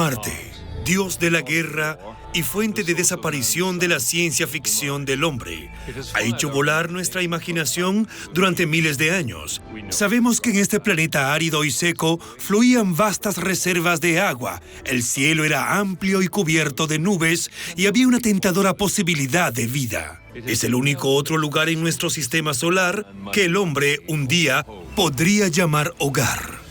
Marte, dios de la guerra y fuente de desaparición de la ciencia ficción del hombre, ha hecho volar nuestra imaginación durante miles de años. Sabemos que en este planeta árido y seco fluían vastas reservas de agua, el cielo era amplio y cubierto de nubes y había una tentadora posibilidad de vida. Es el único otro lugar en nuestro sistema solar que el hombre un día podría llamar hogar.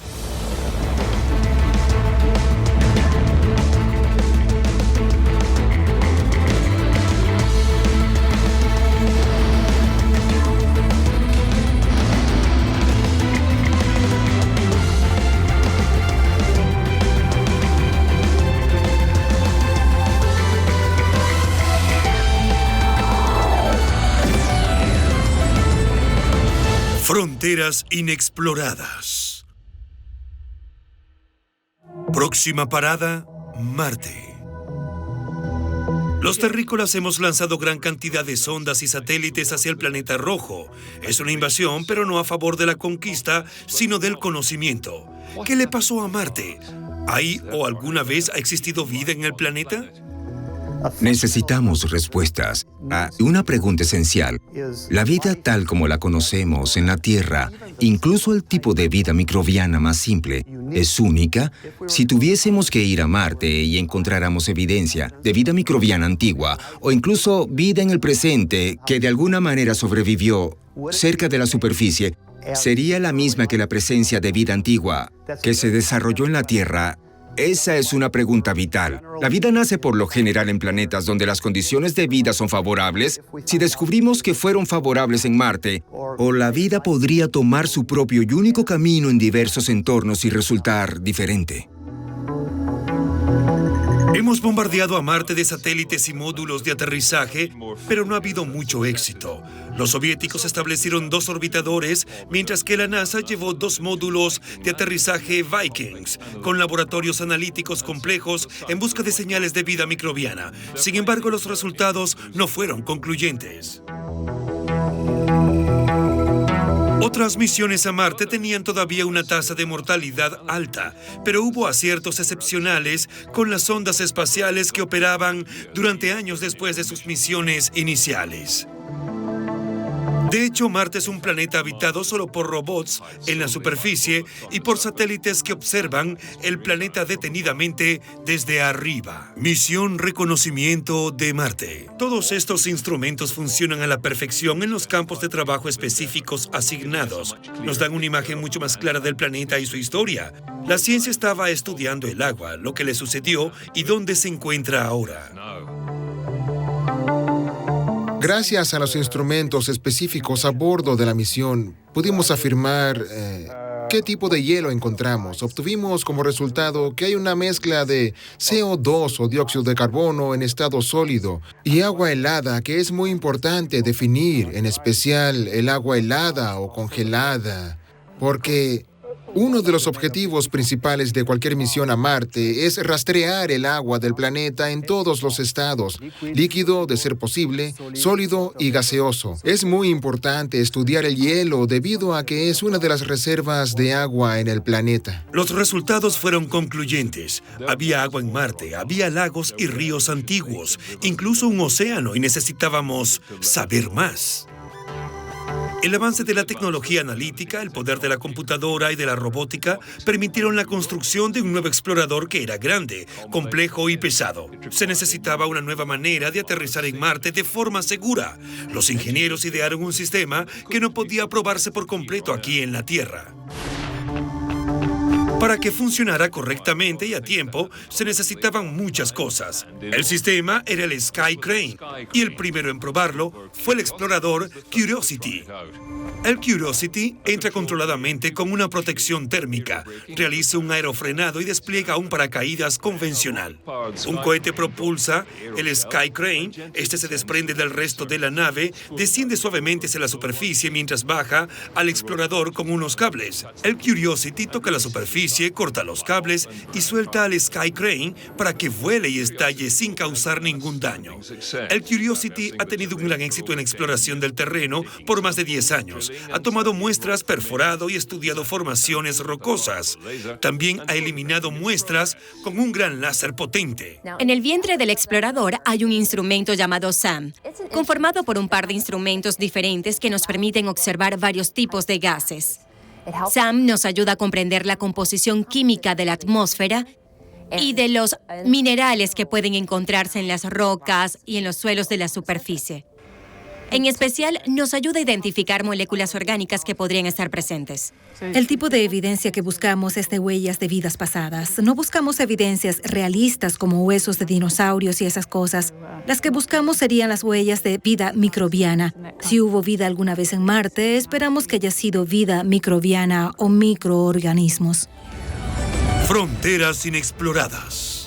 Fronteras inexploradas. Próxima parada, Marte. Los terrícolas hemos lanzado gran cantidad de sondas y satélites hacia el planeta rojo. Es una invasión, pero no a favor de la conquista, sino del conocimiento. ¿Qué le pasó a Marte? ¿Hay o alguna vez ha existido vida en el planeta? Necesitamos respuestas a una pregunta esencial. La vida tal como la conocemos en la Tierra, incluso el tipo de vida microbiana más simple, ¿es única? Si tuviésemos que ir a Marte y encontráramos evidencia de vida microbiana antigua o incluso vida en el presente que de alguna manera sobrevivió cerca de la superficie, ¿sería la misma que la presencia de vida antigua que se desarrolló en la Tierra? Esa es una pregunta vital. ¿La vida nace por lo general en planetas donde las condiciones de vida son favorables? Si descubrimos que fueron favorables en Marte, ¿o la vida podría tomar su propio y único camino en diversos entornos y resultar diferente? Hemos bombardeado a Marte de satélites y módulos de aterrizaje, pero no ha habido mucho éxito. Los soviéticos establecieron 2 orbitadores, mientras que la NASA llevó 2 módulos de aterrizaje Vikings, con laboratorios analíticos complejos en busca de señales de vida microbiana. Sin embargo, los resultados no fueron concluyentes. Otras misiones a Marte tenían todavía una tasa de mortalidad alta, pero hubo aciertos excepcionales con las sondas espaciales que operaban durante años después de sus misiones iniciales. De hecho, Marte es un planeta habitado solo por robots en la superficie y por satélites que observan el planeta detenidamente desde arriba. Misión Reconocimiento de Marte. Todos estos instrumentos funcionan a la perfección en los campos de trabajo específicos asignados. Nos dan una imagen mucho más clara del planeta y su historia. La ciencia estaba estudiando el agua, lo que le sucedió y dónde se encuentra ahora. Gracias a los instrumentos específicos a bordo de la misión, pudimos afirmar qué tipo de hielo encontramos. Obtuvimos como resultado que hay una mezcla de CO2 o dióxido de carbono en estado sólido y agua helada, que es muy importante definir, en especial el agua helada o congelada, porque uno de los objetivos principales de cualquier misión a Marte es rastrear el agua del planeta en todos los estados, líquido, de ser posible, sólido y gaseoso. Es muy importante estudiar el hielo debido a que es una de las reservas de agua en el planeta. Los resultados fueron concluyentes. Había agua en Marte, había lagos y ríos antiguos, incluso un océano, y necesitábamos saber más. El avance de la tecnología analítica, el poder de la computadora y de la robótica permitieron la construcción de un nuevo explorador que era grande, complejo y pesado. Se necesitaba una nueva manera de aterrizar en Marte de forma segura. Los ingenieros idearon un sistema que no podía probarse por completo aquí en la Tierra. Para que funcionara correctamente y a tiempo, se necesitaban muchas cosas. El sistema era el Sky Crane, y el primero en probarlo fue el explorador Curiosity. El Curiosity entra controladamente con una protección térmica, realiza un aerofrenado y despliega un paracaídas convencional. Un cohete propulsa el Sky Crane, este se desprende del resto de la nave, desciende suavemente hacia la superficie mientras baja al explorador con unos cables. El Curiosity toca la superficie superficie, corta los cables y suelta al Sky Crane para que vuele y estalle sin causar ningún daño. El Curiosity ha tenido un gran éxito en la exploración del terreno por más de 10 años. Ha tomado muestras, perforado y estudiado formaciones rocosas. También ha eliminado muestras con un gran láser potente. En el vientre del explorador hay un instrumento llamado SAM, conformado por un par de instrumentos diferentes que nos permiten observar varios tipos de gases. SAM nos ayuda a comprender la composición química de la atmósfera y de los minerales que pueden encontrarse en las rocas y en los suelos de la superficie. En especial, nos ayuda a identificar moléculas orgánicas que podrían estar presentes. El tipo de evidencia que buscamos es de huellas de vidas pasadas. No buscamos evidencias realistas como huesos de dinosaurios y esas cosas. Las que buscamos serían las huellas de vida microbiana. Si hubo vida alguna vez en Marte, esperamos que haya sido vida microbiana o microorganismos. Fronteras inexploradas.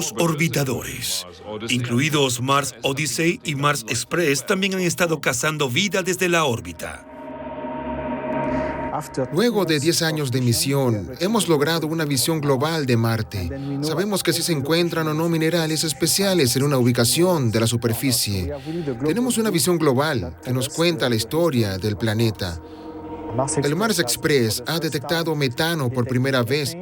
Los orbitadores, incluidos Mars Odyssey y Mars Express, también han estado cazando vida desde la órbita. Luego de 10 años de misión, hemos logrado una visión global de Marte. Sabemos que si se encuentran o no minerales especiales en una ubicación de la superficie. Tenemos una visión global que nos cuenta la historia del planeta. El Mars Express ha detectado metano por primera vez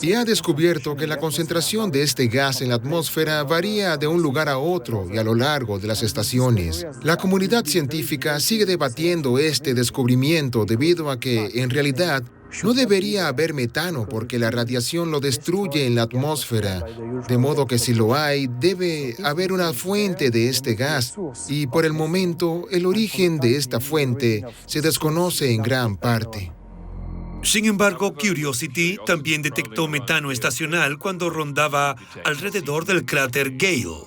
y ha descubierto que la concentración de este gas en la atmósfera varía de un lugar a otro y a lo largo de las estaciones. La comunidad científica sigue debatiendo este descubrimiento debido a que, en realidad, no debería haber metano porque la radiación lo destruye en la atmósfera, de modo que si lo hay, debe haber una fuente de este gas y, por el momento, el origen de esta fuente se desconoce en gran parte. Sin embargo, Curiosity también detectó metano estacional cuando rondaba alrededor del cráter Gale.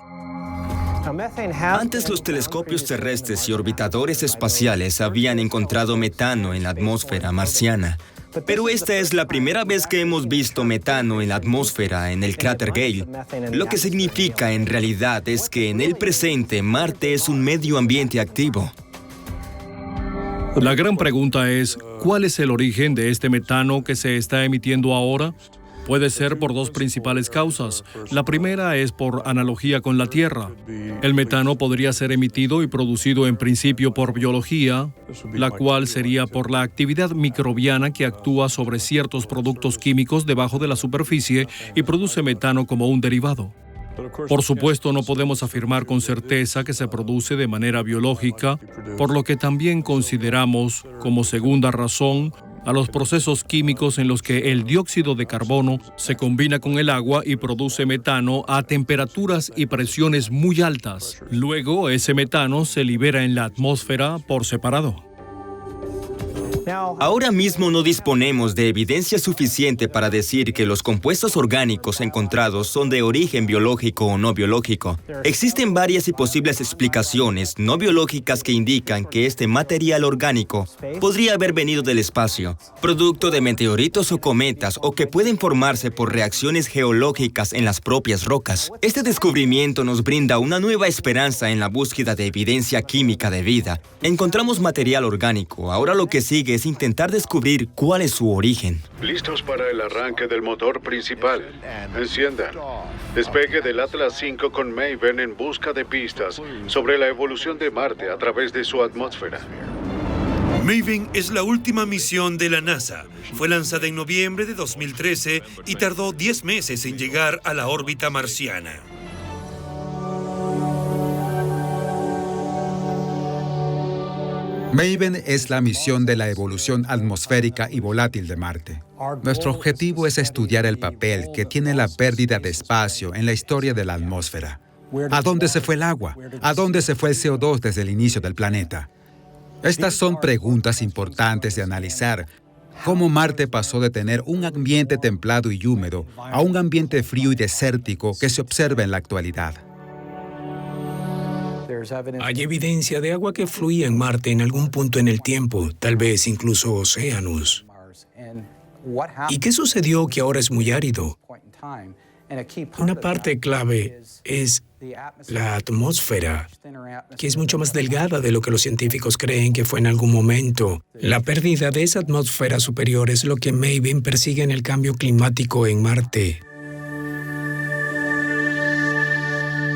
Antes los telescopios terrestres y orbitadores espaciales habían encontrado metano en la atmósfera marciana. Pero esta es la primera vez que hemos visto metano en la atmósfera en el cráter Gale. Lo que significa en realidad es que en el presente Marte es un medio ambiente activo. La gran pregunta es, ¿cuál es el origen de este metano que se está emitiendo ahora? Puede ser por dos principales causas. La primera es por analogía con la Tierra. El metano podría ser emitido y producido en principio por biología, la cual sería por la actividad microbiana que actúa sobre ciertos productos químicos debajo de la superficie y produce metano como un derivado. Por supuesto, no podemos afirmar con certeza que se produce de manera biológica, por lo que también consideramos, como segunda razón, a los procesos químicos en los que el dióxido de carbono se combina con el agua y produce metano a temperaturas y presiones muy altas. Luego, ese metano se libera en la atmósfera por separado. Ahora mismo no disponemos de evidencia suficiente para decir que los compuestos orgánicos encontrados son de origen biológico o no biológico. Existen varias y posibles explicaciones no biológicas que indican que este material orgánico podría haber venido del espacio, producto de meteoritos o cometas, o que pueden formarse por reacciones geológicas en las propias rocas. Este descubrimiento nos brinda una nueva esperanza en la búsqueda de evidencia química de vida. Encontramos material orgánico. Ahora lo que sigue es intentar descubrir cuál es su origen. Listos para el arranque del motor principal. Enciendan. Despegue del Atlas V con Maven en busca de pistas sobre la evolución de Marte a través de su atmósfera. Maven es la última misión de la NASA. Fue lanzada en noviembre de 2013 y tardó 10 meses en llegar a la órbita marciana. Maven es la misión de la evolución atmosférica y volátil de Marte. Nuestro objetivo es estudiar el papel que tiene la pérdida de espacio en la historia de la atmósfera. ¿A dónde se fue el agua? ¿A dónde se fue el CO2 desde el inicio del planeta? Estas son preguntas importantes de analizar. ¿Cómo Marte pasó de tener un ambiente templado y húmedo a un ambiente frío y desértico que se observa en la actualidad? Hay evidencia de agua que fluía en Marte en algún punto en el tiempo, tal vez incluso océanos. ¿Y qué sucedió que ahora es muy árido? Una parte clave es la atmósfera, que es mucho más delgada de lo que los científicos creen que fue en algún momento. La pérdida de esa atmósfera superior es lo que Maven persigue en el cambio climático en Marte.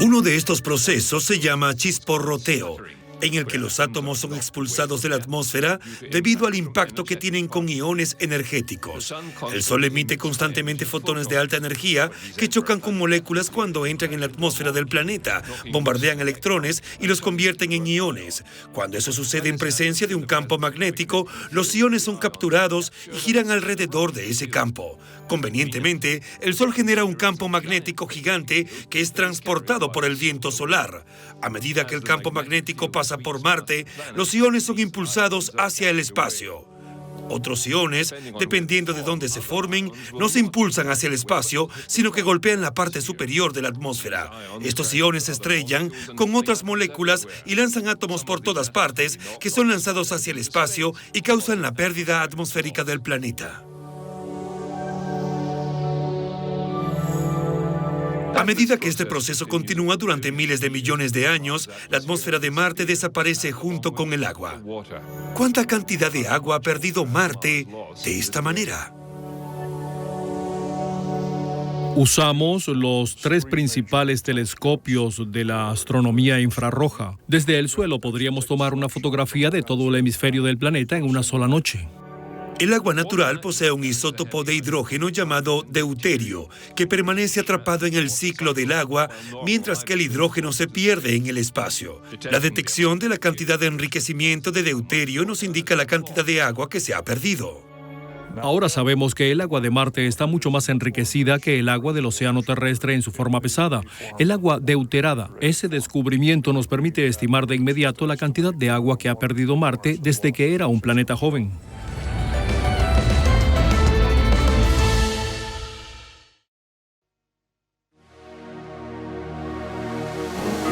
Uno de estos procesos se llama chisporroteo, en el que los átomos son expulsados de la atmósfera debido al impacto que tienen con iones energéticos. El Sol emite constantemente fotones de alta energía que chocan con moléculas cuando entran en la atmósfera del planeta, bombardean electrones y los convierten en iones. Cuando eso sucede en presencia de un campo magnético, los iones son capturados y giran alrededor de ese campo. Convenientemente, el Sol genera un campo magnético gigante que es transportado por el viento solar. A medida que el campo magnético pasa por Marte, los iones son impulsados hacia el espacio. Otros iones, dependiendo de dónde se formen, no se impulsan hacia el espacio, sino que golpean la parte superior de la atmósfera. Estos iones se estrellan con otras moléculas y lanzan átomos por todas partes, que son lanzados hacia el espacio y causan la pérdida atmosférica del planeta. A medida que este proceso continúa durante miles de millones de años, la atmósfera de Marte desaparece junto con el agua. ¿Cuánta cantidad de agua ha perdido Marte de esta manera? Usamos los 3 principales telescopios de la astronomía infrarroja. Desde el suelo podríamos tomar una fotografía de todo el hemisferio del planeta en una sola noche. El agua natural posee un isótopo de hidrógeno llamado deuterio, que permanece atrapado en el ciclo del agua, mientras que el hidrógeno se pierde en el espacio. La detección de la cantidad de enriquecimiento de deuterio nos indica la cantidad de agua que se ha perdido. Ahora sabemos que el agua de Marte está mucho más enriquecida que el agua del océano terrestre en su forma pesada, el agua deuterada. Ese descubrimiento nos permite estimar de inmediato la cantidad de agua que ha perdido Marte desde que era un planeta joven.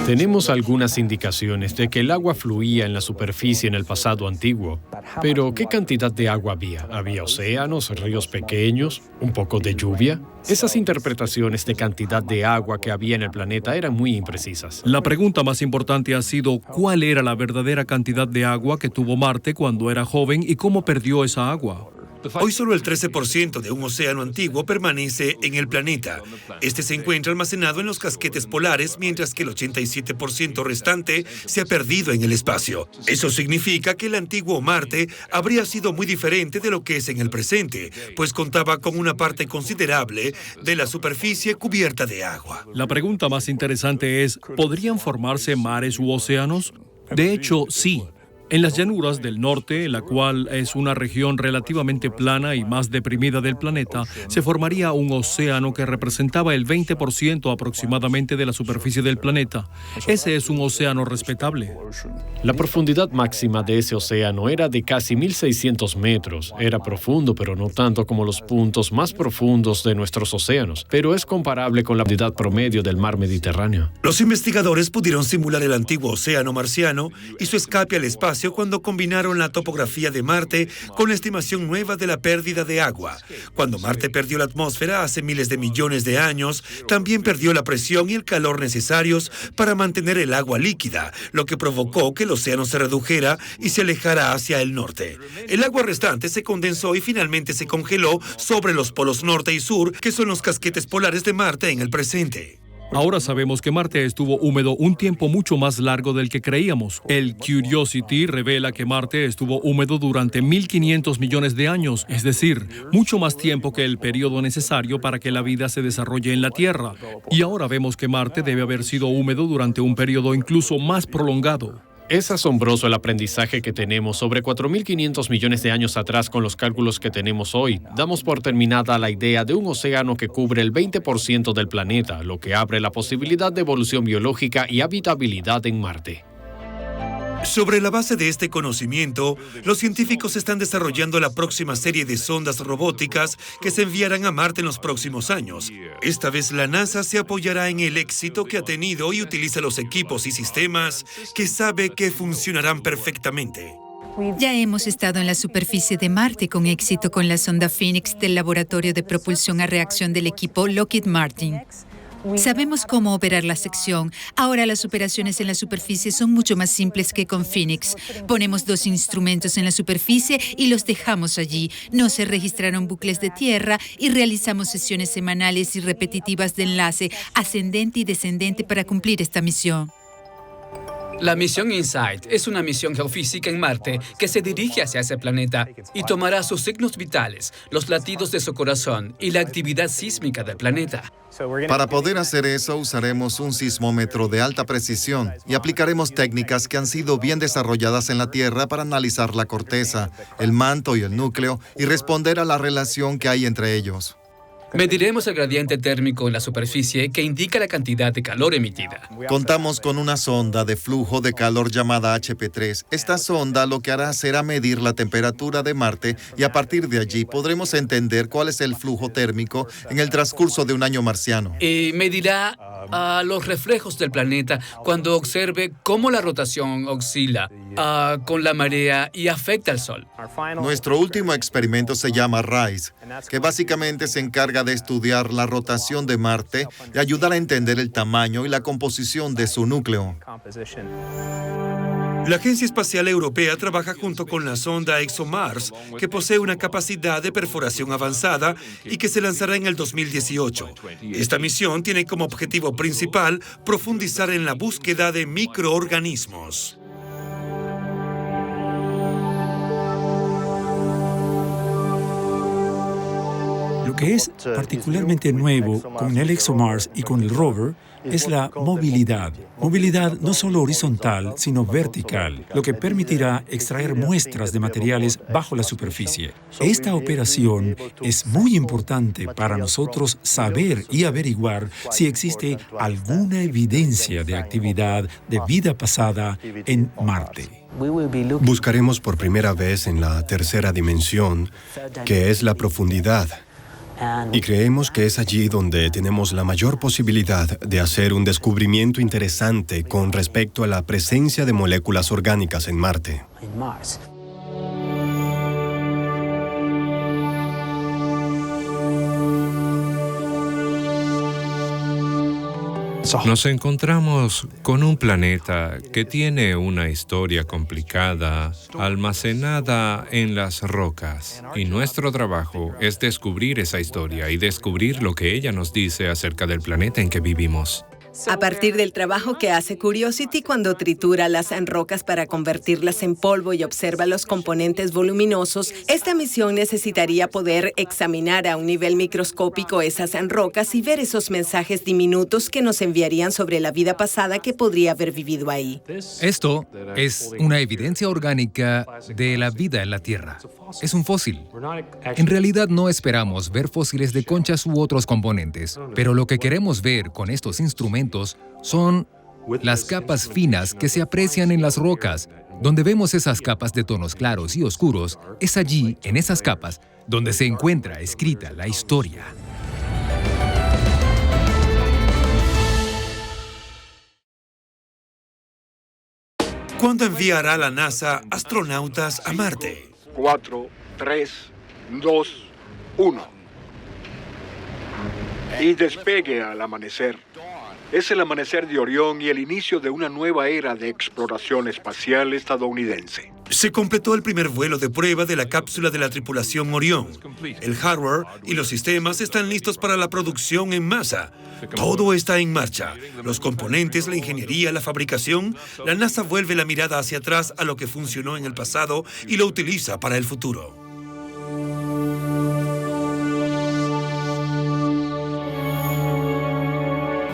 Tenemos algunas indicaciones de que el agua fluía en la superficie en el pasado antiguo. Pero, ¿qué cantidad de agua había? ¿Había océanos, ríos pequeños, un poco de lluvia? Esas interpretaciones de cantidad de agua que había en el planeta eran muy imprecisas. La pregunta más importante ha sido ¿cuál era la verdadera cantidad de agua que tuvo Marte cuando era joven y cómo perdió esa agua? Hoy solo el 13% de un océano antiguo permanece en el planeta. Este se encuentra almacenado en los casquetes polares, mientras que el 87% restante se ha perdido en el espacio. Eso significa que el antiguo Marte habría sido muy diferente de lo que es en el presente, pues contaba con una parte considerable de la superficie cubierta de agua. La pregunta más interesante es, ¿podrían formarse mares u océanos? De hecho, sí. En las llanuras del norte, la cual es una región relativamente plana y más deprimida del planeta, se formaría un océano que representaba el 20% aproximadamente de la superficie del planeta. Ese es un océano respetable. La profundidad máxima de ese océano era de casi 1.600 metros. Era profundo, pero no tanto como los puntos más profundos de nuestros océanos, pero es comparable con la profundidad promedio del mar Mediterráneo. Los investigadores pudieron simular el antiguo océano marciano y su escape al espacio cuando combinaron la topografía de Marte con la estimación nueva de la pérdida de agua. Cuando Marte perdió la atmósfera hace miles de millones de años, también perdió la presión y el calor necesarios para mantener el agua líquida, lo que provocó que el océano se redujera y se alejara hacia el norte. El agua restante se condensó y finalmente se congeló sobre los polos norte y sur, que son los casquetes polares de Marte en el presente. Ahora sabemos que Marte estuvo húmedo un tiempo mucho más largo del que creíamos. El Curiosity revela que Marte estuvo húmedo durante 1.500 millones de años, es decir, mucho más tiempo que el periodo necesario para que la vida se desarrolle en la Tierra. Y ahora vemos que Marte debe haber sido húmedo durante un periodo incluso más prolongado. Es asombroso el aprendizaje que tenemos sobre 4.500 millones de años atrás con los cálculos que tenemos hoy. Damos por terminada la idea de un océano que cubre el 20% del planeta, lo que abre la posibilidad de evolución biológica y habitabilidad en Marte. Sobre la base de este conocimiento, los científicos están desarrollando la próxima serie de sondas robóticas que se enviarán a Marte en los próximos años. Esta vez la NASA se apoyará en el éxito que ha tenido y utiliza los equipos y sistemas que sabe que funcionarán perfectamente. Ya hemos estado en la superficie de Marte con éxito con la sonda Phoenix del Laboratorio de Propulsión a Reacción del equipo Lockheed Martin. Sabemos cómo operar la sección. Ahora las operaciones en la superficie son mucho más simples que con Phoenix. Ponemos 2 instrumentos en la superficie y los dejamos allí. No se registraron bucles de tierra y realizamos sesiones semanales y repetitivas de enlace ascendente y descendente para cumplir esta misión. La misión InSight es una misión geofísica en Marte que se dirige hacia ese planeta y tomará sus signos vitales, los latidos de su corazón y la actividad sísmica del planeta. Para poder hacer eso, usaremos un sismómetro de alta precisión y aplicaremos técnicas que han sido bien desarrolladas en la Tierra para analizar la corteza, el manto y el núcleo y responder a la relación que hay entre ellos. Mediremos el gradiente térmico en la superficie que indica la cantidad de calor emitida. Contamos con una sonda de flujo de calor llamada HP3. Esta sonda lo que hará será medir la temperatura de Marte y a partir de allí podremos entender cuál es el flujo térmico en el transcurso de un año marciano. Y medirá los reflejos del planeta cuando observe cómo la rotación oscila con la marea y afecta al Sol. Nuestro último experimento se llama RISE, que básicamente se encarga de estudiar la rotación de Marte y ayudar a entender el tamaño y la composición de su núcleo. La Agencia Espacial Europea trabaja junto con la sonda ExoMars, que posee una capacidad de perforación avanzada y que se lanzará en el 2018. Esta misión tiene como objetivo principal profundizar en la búsqueda de microorganismos. Lo que es particularmente nuevo con el ExoMars y con el rover es la movilidad. Movilidad no solo horizontal, sino vertical, lo que permitirá extraer muestras de materiales bajo la superficie. Esta operación es muy importante para nosotros saber y averiguar si existe alguna evidencia de actividad de vida pasada en Marte. Buscaremos por primera vez en la tercera dimensión, que es la profundidad. Y creemos que es allí donde tenemos la mayor posibilidad de hacer un descubrimiento interesante con respecto a la presencia de moléculas orgánicas en Marte. Nos encontramos con un planeta que tiene una historia complicada, almacenada en las rocas, y nuestro trabajo es descubrir esa historia y descubrir lo que ella nos dice acerca del planeta en que vivimos. A partir del trabajo que hace Curiosity cuando tritura las rocas para convertirlas en polvo y observa los componentes voluminosos, esta misión necesitaría poder examinar a un nivel microscópico esas rocas y ver esos mensajes diminutos que nos enviarían sobre la vida pasada que podría haber vivido ahí. Esto es una evidencia orgánica de la vida en la Tierra. Es un fósil. En realidad no esperamos ver fósiles de conchas u otros componentes, pero lo que queremos ver con estos instrumentos son las capas finas que se aprecian en las rocas. Donde vemos esas capas de tonos claros y oscuros, es allí, en esas capas, donde se encuentra escrita la historia. ¿Cuándo enviará la NASA astronautas a Marte? 4, 3, 2, 1. Y despegue al amanecer. Es el amanecer de Orión y el inicio de una nueva era de exploración espacial estadounidense. Se completó el primer vuelo de prueba de la cápsula de la tripulación Orión. El hardware y los sistemas están listos para la producción en masa. Todo está en marcha. Los componentes, la ingeniería, la fabricación. La NASA vuelve la mirada hacia atrás a lo que funcionó en el pasado y lo utiliza para el futuro.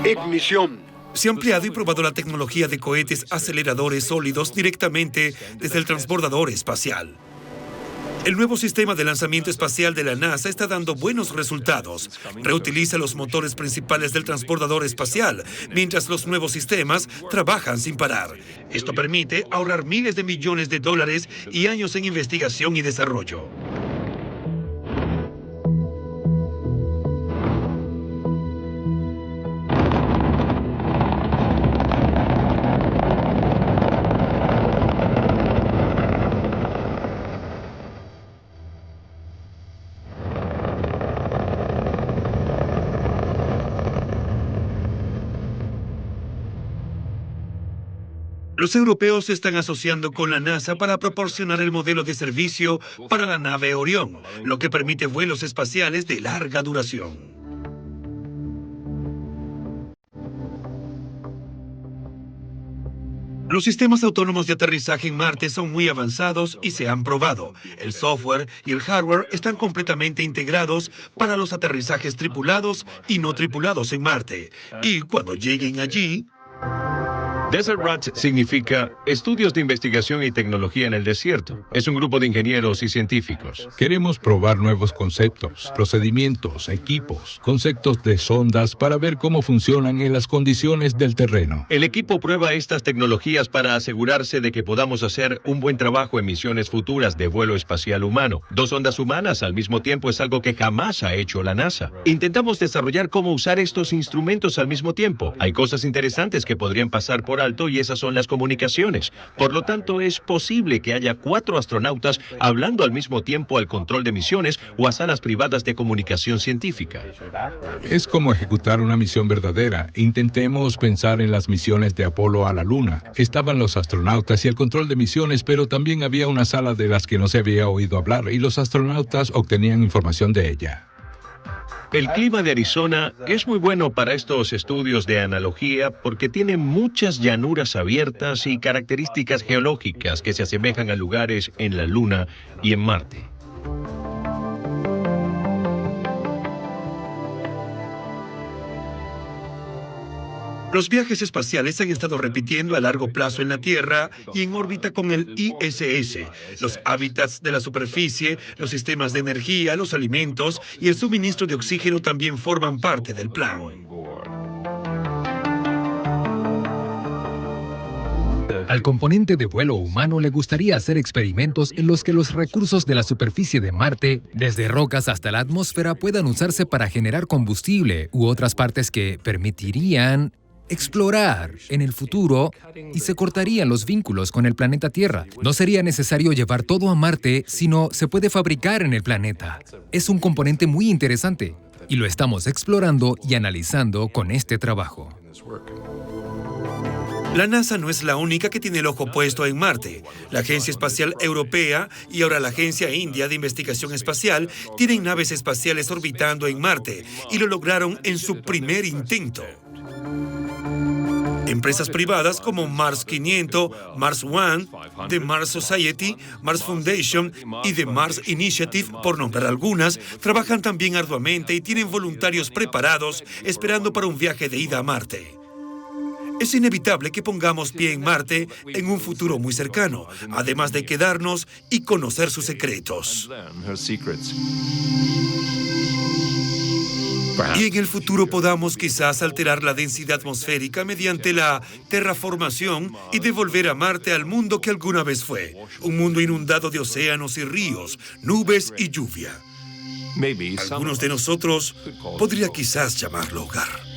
Ignición. Se ha ampliado y probado la tecnología de cohetes aceleradores sólidos directamente desde el transbordador espacial. El nuevo sistema de lanzamiento espacial de la NASA está dando buenos resultados. Reutiliza los motores principales del transportador espacial, mientras los nuevos sistemas trabajan sin parar. Esto permite ahorrar miles de millones de dólares y años en investigación y desarrollo. Los europeos se están asociando con la NASA para proporcionar el modelo de servicio para la nave Orión, lo que permite vuelos espaciales de larga duración. Los sistemas autónomos de aterrizaje en Marte son muy avanzados y se han probado. El software y el hardware están completamente integrados para los aterrizajes tripulados y no tripulados en Marte. Y cuando lleguen allí... Desert Rats significa Estudios de Investigación y Tecnología en el Desierto. Es un grupo de ingenieros y científicos. Queremos probar nuevos conceptos, procedimientos, equipos, conceptos de sondas para ver cómo funcionan en las condiciones del terreno. El equipo prueba estas tecnologías para asegurarse de que podamos hacer un buen trabajo en misiones futuras de vuelo espacial humano. 2 sondas humanas al mismo tiempo es algo que jamás ha hecho la NASA. Intentamos desarrollar cómo usar estos instrumentos al mismo tiempo. Hay cosas interesantes que podrían pasar por alto y esas son las comunicaciones. Por lo tanto, es posible que haya 4 astronautas hablando al mismo tiempo al control de misiones o a salas privadas de comunicación científica. Es como ejecutar una misión verdadera. Intentemos pensar en las misiones de Apolo a la Luna. Estaban los astronautas y el control de misiones, pero también había una sala de las que no se había oído hablar y los astronautas obtenían información de ella. El clima de Arizona es muy bueno para estos estudios de analogía porque tiene muchas llanuras abiertas y características geológicas que se asemejan a lugares en la Luna y en Marte. Los viajes espaciales se han estado repitiendo a largo plazo en la Tierra y en órbita con el ISS. Los hábitats de la superficie, los sistemas de energía, los alimentos y el suministro de oxígeno también forman parte del plan. Al componente de vuelo humano le gustaría hacer experimentos en los que los recursos de la superficie de Marte, desde rocas hasta la atmósfera, puedan usarse para generar combustible u otras partes que permitirían explorar en el futuro y se cortarían los vínculos con el planeta Tierra. No sería necesario llevar todo a Marte, sino se puede fabricar en el planeta. Es un componente muy interesante y lo estamos explorando y analizando con este trabajo. La NASA no es la única que tiene el ojo puesto en Marte. La Agencia Espacial Europea y ahora la Agencia India de Investigación Espacial tienen naves espaciales orbitando en Marte y lo lograron en su primer intento. Empresas privadas como Mars 500, Mars One, The Mars Society, Mars Foundation y The Mars Initiative, por nombrar algunas, trabajan también arduamente y tienen voluntarios preparados esperando para un viaje de ida a Marte. Es inevitable que pongamos pie en Marte en un futuro muy cercano, además de quedarnos y conocer sus secretos. Y en el futuro podamos quizás alterar la densidad atmosférica mediante la terraformación y devolver a Marte al mundo que alguna vez fue, un mundo inundado de océanos y ríos, nubes y lluvia. Algunos de nosotros podría quizás llamarlo hogar.